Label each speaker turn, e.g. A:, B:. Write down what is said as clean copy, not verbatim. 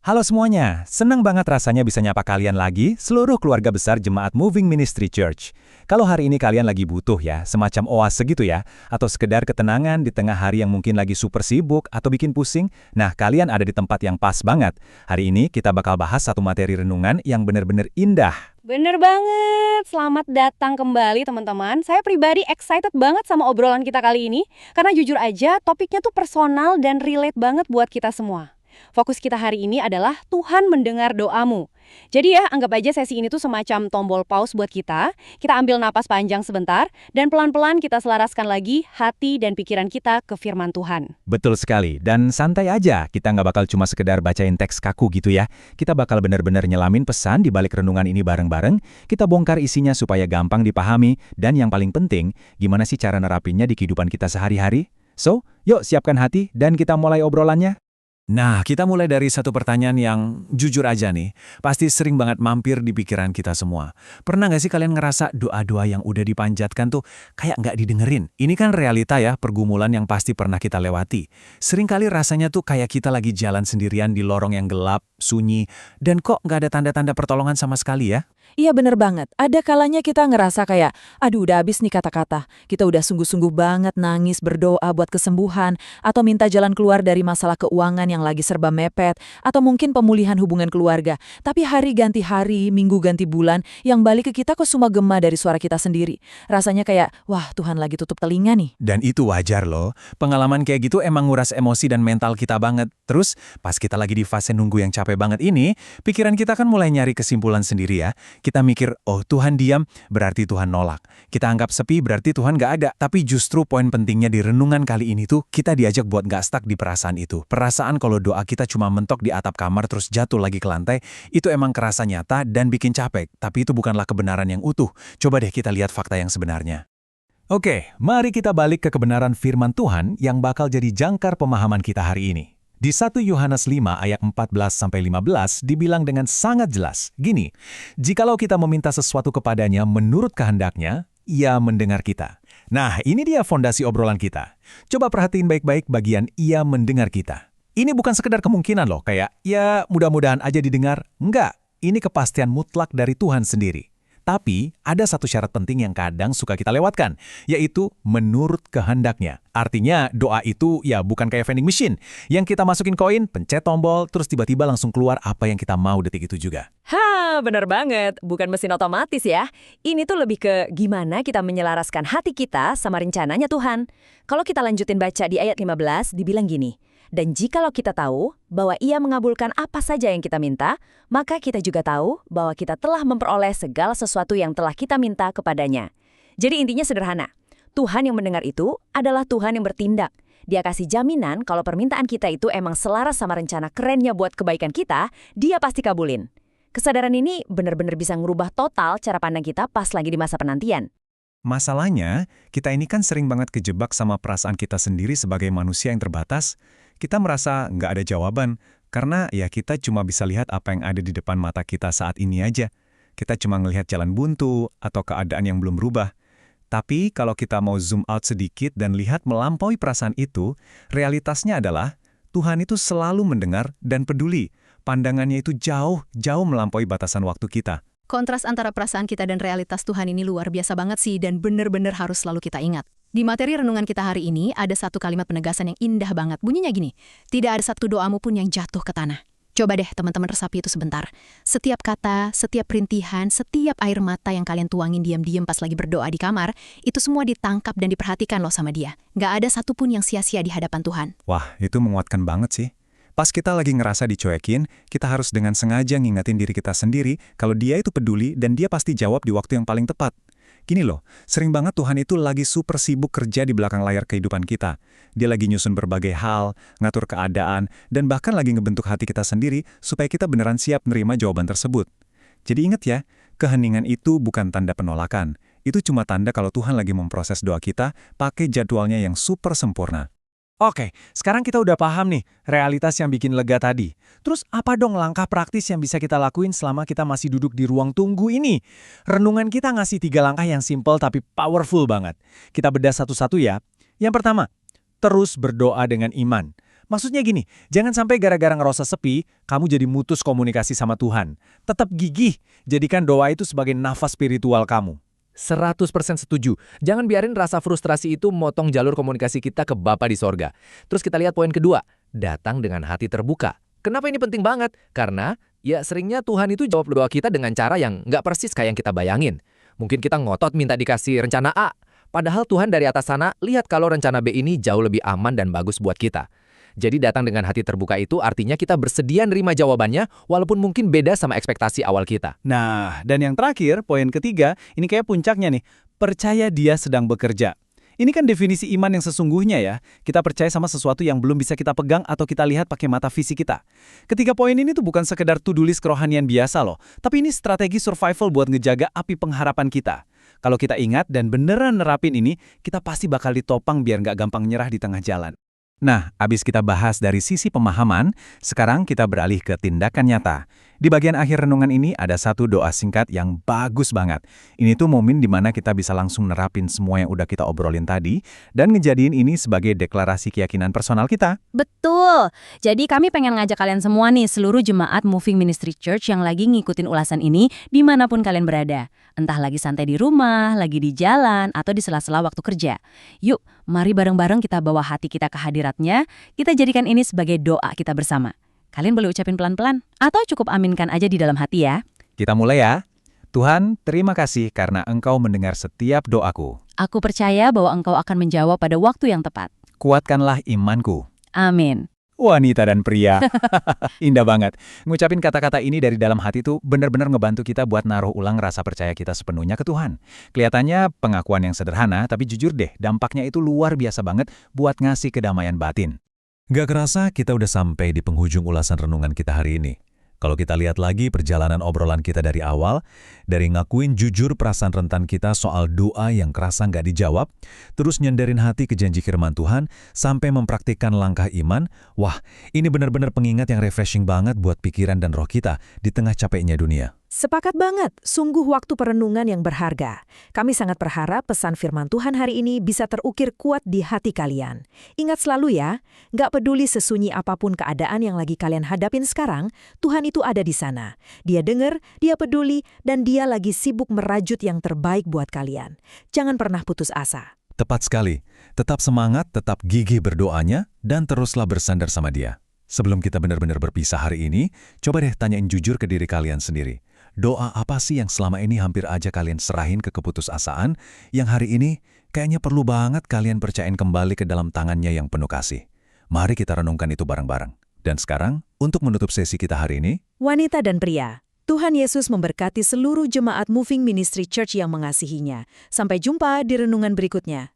A: Halo semuanya, senang banget rasanya bisa nyapa kalian lagi, seluruh keluarga besar Jemaat Moving Ministry Church. Kalau hari ini kalian lagi butuh ya, semacam oase gitu ya, atau sekedar ketenangan di tengah hari yang mungkin lagi super sibuk atau bikin pusing, nah kalian ada di tempat yang pas banget. Hari ini kita bakal bahas satu materi renungan yang benar-benar indah.
B: Bener banget, selamat datang kembali teman-teman. Saya pribadi excited banget sama obrolan kita kali ini, karena jujur aja topiknya tuh personal dan relate banget buat kita semua. Fokus kita hari ini adalah Tuhan mendengar doamu. Jadi ya, anggap aja sesi ini tuh semacam tombol pause buat kita. Kita ambil napas panjang sebentar, dan pelan-pelan kita selaraskan lagi hati dan pikiran kita ke firman Tuhan.
A: Betul sekali, dan santai aja, kita nggak bakal cuma sekedar bacain teks kaku gitu ya. Kita bakal benar-benar nyelamin pesan di balik renungan ini bareng-bareng, kita bongkar isinya supaya gampang dipahami, dan yang paling penting, gimana sih cara nerapinnya di kehidupan kita sehari-hari? So, yuk siapkan hati dan kita mulai obrolannya. Nah, kita mulai dari satu pertanyaan yang jujur aja nih, pasti sering banget mampir di pikiran kita semua. Pernah nggak sih kalian ngerasa doa-doa yang udah dipanjatkan tuh kayak nggak didengerin? Ini kan realita ya, pergumulan yang pasti pernah kita lewati. Seringkali rasanya tuh kayak kita lagi jalan sendirian di lorong yang gelap, sunyi, dan kok nggak ada tanda-tanda pertolongan sama sekali ya?
C: Iya bener banget, ada kalanya kita ngerasa kayak, aduh udah habis nih kata-kata. Kita udah sungguh-sungguh banget nangis berdoa buat kesembuhan, atau minta jalan keluar dari masalah keuangan yang lagi serba mepet, atau mungkin pemulihan hubungan keluarga. Tapi hari ganti hari, minggu ganti bulan, yang balik ke kita kok cuma gema dari suara kita sendiri. Rasanya kayak, wah Tuhan lagi tutup telinga nih.
A: Dan itu wajar loh, pengalaman kayak gitu emang nguras emosi dan mental kita banget. Terus, pas kita lagi di fase nunggu yang capek banget ini, pikiran kita kan mulai nyari kesimpulan sendiri ya. Kita mikir, oh Tuhan diam, berarti Tuhan nolak. Kita anggap sepi, berarti Tuhan nggak ada. Tapi justru poin pentingnya di renungan kali ini tuh, kita diajak buat nggak stuck di perasaan itu. Perasaan kalau doa kita cuma mentok di atap kamar terus jatuh lagi ke lantai, itu emang kerasa nyata dan bikin capek. Tapi itu bukanlah kebenaran yang utuh. Coba deh kita lihat fakta yang sebenarnya. Oke, mari kita balik ke kebenaran firman Tuhan yang bakal jadi jangkar pemahaman kita hari ini. Di 1 Yohanes 5 ayat 14-15 dibilang dengan sangat jelas, gini, jikalau kita meminta sesuatu kepadanya menurut kehendaknya, ia mendengar kita. Nah, ini dia fondasi obrolan kita. Coba perhatiin baik-baik bagian ia mendengar kita. Ini bukan sekedar kemungkinan loh, kayak, ya mudah-mudahan aja didengar. Enggak, ini kepastian mutlak dari Tuhan sendiri. Tapi, ada satu syarat penting yang kadang suka kita lewatkan, yaitu menurut kehendaknya. Artinya, doa itu ya bukan kayak vending machine. Yang kita masukin koin, pencet tombol, terus tiba-tiba langsung keluar apa yang kita mau detik itu juga.
C: Bener banget. Bukan mesin otomatis ya. Ini tuh lebih ke gimana kita menyelaraskan hati kita sama rencananya Tuhan. Kalau kita lanjutin baca di ayat 15, dibilang gini, dan jikalau kita tahu bahwa ia mengabulkan apa saja yang kita minta, maka kita juga tahu bahwa kita telah memperoleh segala sesuatu yang telah kita minta kepadanya. Jadi intinya sederhana, Tuhan yang mendengar itu adalah Tuhan yang bertindak. Dia kasih jaminan kalau permintaan kita itu emang selaras sama rencana kerennya buat kebaikan kita, dia pasti kabulin. Kesadaran ini benar-benar bisa ngerubah total cara pandang kita pas lagi di masa penantian.
A: Masalahnya, kita ini kan sering banget kejebak sama perasaan kita sendiri sebagai manusia yang terbatas. Kita merasa nggak ada jawaban, karena ya kita cuma bisa lihat apa yang ada di depan mata kita saat ini aja. Kita cuma ngelihat jalan buntu atau keadaan yang belum berubah. Tapi kalau kita mau zoom out sedikit dan lihat melampaui perasaan itu, realitasnya adalah Tuhan itu selalu mendengar dan peduli. Pandangannya itu jauh melampaui batasan waktu kita.
D: Kontras antara perasaan kita dan realitas Tuhan ini luar biasa banget sih dan bener-bener harus selalu kita ingat. Di materi renungan kita hari ini ada satu kalimat penegasan yang indah banget. Bunyinya gini, tidak ada satu doamu pun yang jatuh ke tanah. Coba deh teman-teman resapi itu sebentar. Setiap kata, setiap perintihan, setiap air mata yang kalian tuangin diam-diam pas lagi berdoa di kamar, itu semua ditangkap dan diperhatikan loh sama dia. Nggak ada satupun yang sia-sia di hadapan Tuhan.
A: Wah, itu menguatkan banget sih. Pas kita lagi ngerasa dicuekin, kita harus dengan sengaja ngingetin diri kita sendiri kalau dia itu peduli dan dia pasti jawab di waktu yang paling tepat. Gini loh, sering banget Tuhan itu lagi super sibuk kerja di belakang layar kehidupan kita. Dia lagi nyusun berbagai hal, ngatur keadaan, dan bahkan lagi ngebentuk hati kita sendiri supaya kita beneran siap nerima jawaban tersebut. Jadi ingat ya, keheningan itu bukan tanda penolakan. Itu cuma tanda kalau Tuhan lagi memproses doa kita pakai jadwalnya yang super sempurna. Oke, sekarang kita udah paham nih realitas yang bikin lega tadi. Terus apa dong langkah praktis yang bisa kita lakuin selama kita masih duduk di ruang tunggu ini? Renungan kita ngasih 3 langkah yang simple tapi powerful banget. Kita bedah satu-satu ya. Yang pertama, terus berdoa dengan iman. Maksudnya gini, jangan sampai gara-gara ngerasa sepi, kamu jadi mutus komunikasi sama Tuhan. Tetap gigih, jadikan doa itu sebagai nafas spiritual kamu.
E: 100% setuju. Jangan biarin rasa frustrasi itu motong jalur komunikasi kita ke Bapa di sorga. Terus kita lihat poin kedua, datang dengan hati terbuka. Kenapa ini penting banget? Karena ya seringnya Tuhan itu jawab doa kita dengan cara yang nggak persis kayak yang kita bayangin. Mungkin kita ngotot minta dikasih rencana A, padahal Tuhan dari atas sana lihat kalau rencana B ini jauh lebih aman dan bagus buat kita. Jadi datang dengan hati terbuka itu artinya kita bersedia nerima jawabannya walaupun mungkin beda sama ekspektasi awal kita.
F: Nah, dan yang terakhir, poin ketiga, ini kayak puncaknya nih, percaya Dia sedang bekerja. Ini kan definisi iman yang sesungguhnya ya. Kita percaya sama sesuatu yang belum bisa kita pegang atau kita lihat pakai mata fisik kita. Ketiga poin ini tuh bukan sekedar to-do list kerohanian biasa loh, tapi ini strategi survival buat ngejaga api pengharapan kita. Kalau kita ingat dan beneran nerapin ini, kita pasti bakal ditopang biar nggak gampang nyerah di tengah jalan.
A: Nah, abis kita bahas dari sisi pemahaman, sekarang kita beralih ke tindakan nyata. Di bagian akhir renungan ini ada satu doa singkat yang bagus banget. Ini tuh momen di mana kita bisa langsung nerapin semua yang udah kita obrolin tadi dan ngejadiin ini sebagai deklarasi keyakinan personal kita.
G: Betul. Jadi kami pengen ngajak kalian semua nih, seluruh jemaat Moving Ministry Church yang lagi ngikutin ulasan ini dimanapun kalian berada. Entah lagi santai di rumah, lagi di jalan, atau di sela-sela waktu kerja. Yuk, mari bareng-bareng kita bawa hati kita ke hadiratnya, kita jadikan ini sebagai doa kita bersama. Kalian boleh ucapin pelan-pelan, atau cukup aminkan aja di dalam hati ya.
A: Kita mulai ya. Tuhan, terima kasih karena Engkau mendengar setiap doaku.
G: Aku percaya bahwa Engkau akan menjawab pada waktu yang tepat.
A: Kuatkanlah imanku.
G: Amin.
A: Wanita dan pria. Indah banget. Ngucapin kata-kata ini dari dalam hati tuh benar-benar ngebantu kita buat naruh ulang rasa percaya kita sepenuhnya ke Tuhan. Kelihatannya pengakuan yang sederhana, tapi jujur deh, dampaknya itu luar biasa banget buat ngasih kedamaian batin. Gak kerasa kita udah sampai di penghujung ulasan renungan kita hari ini. Kalau kita lihat lagi perjalanan obrolan kita dari awal, dari ngakuin jujur perasaan rentan kita soal doa yang kerasa nggak dijawab, terus nyenderin hati ke janji firman Tuhan, sampai mempraktikkan langkah iman, wah, ini benar-benar pengingat yang refreshing banget buat pikiran dan roh kita di tengah capeknya dunia.
C: Sepakat banget, sungguh waktu perenungan yang berharga. Kami sangat berharap pesan firman Tuhan hari ini bisa terukir kuat di hati kalian. Ingat selalu ya, nggak peduli sesunyi apapun keadaan yang lagi kalian hadapin sekarang, Tuhan itu ada di sana. Dia dengar, Dia peduli, dan Dia lagi sibuk merajut yang terbaik buat kalian. Jangan pernah putus asa.
A: Tepat sekali. Tetap semangat, tetap gigih berdoanya, dan teruslah bersandar sama Dia. Sebelum kita benar-benar berpisah hari ini, coba deh tanyain jujur ke diri kalian sendiri. Doa apa sih yang selama ini hampir aja kalian serahin ke keputusasaan, yang hari ini kayaknya perlu banget kalian percayain kembali ke dalam tangannya yang penuh kasih? Mari kita renungkan itu bareng-bareng. Dan sekarang, untuk menutup sesi kita hari ini,
C: Wanita dan pria, Tuhan Yesus memberkati seluruh jemaat Moving Ministry Church yang mengasihinya. Sampai jumpa di renungan berikutnya.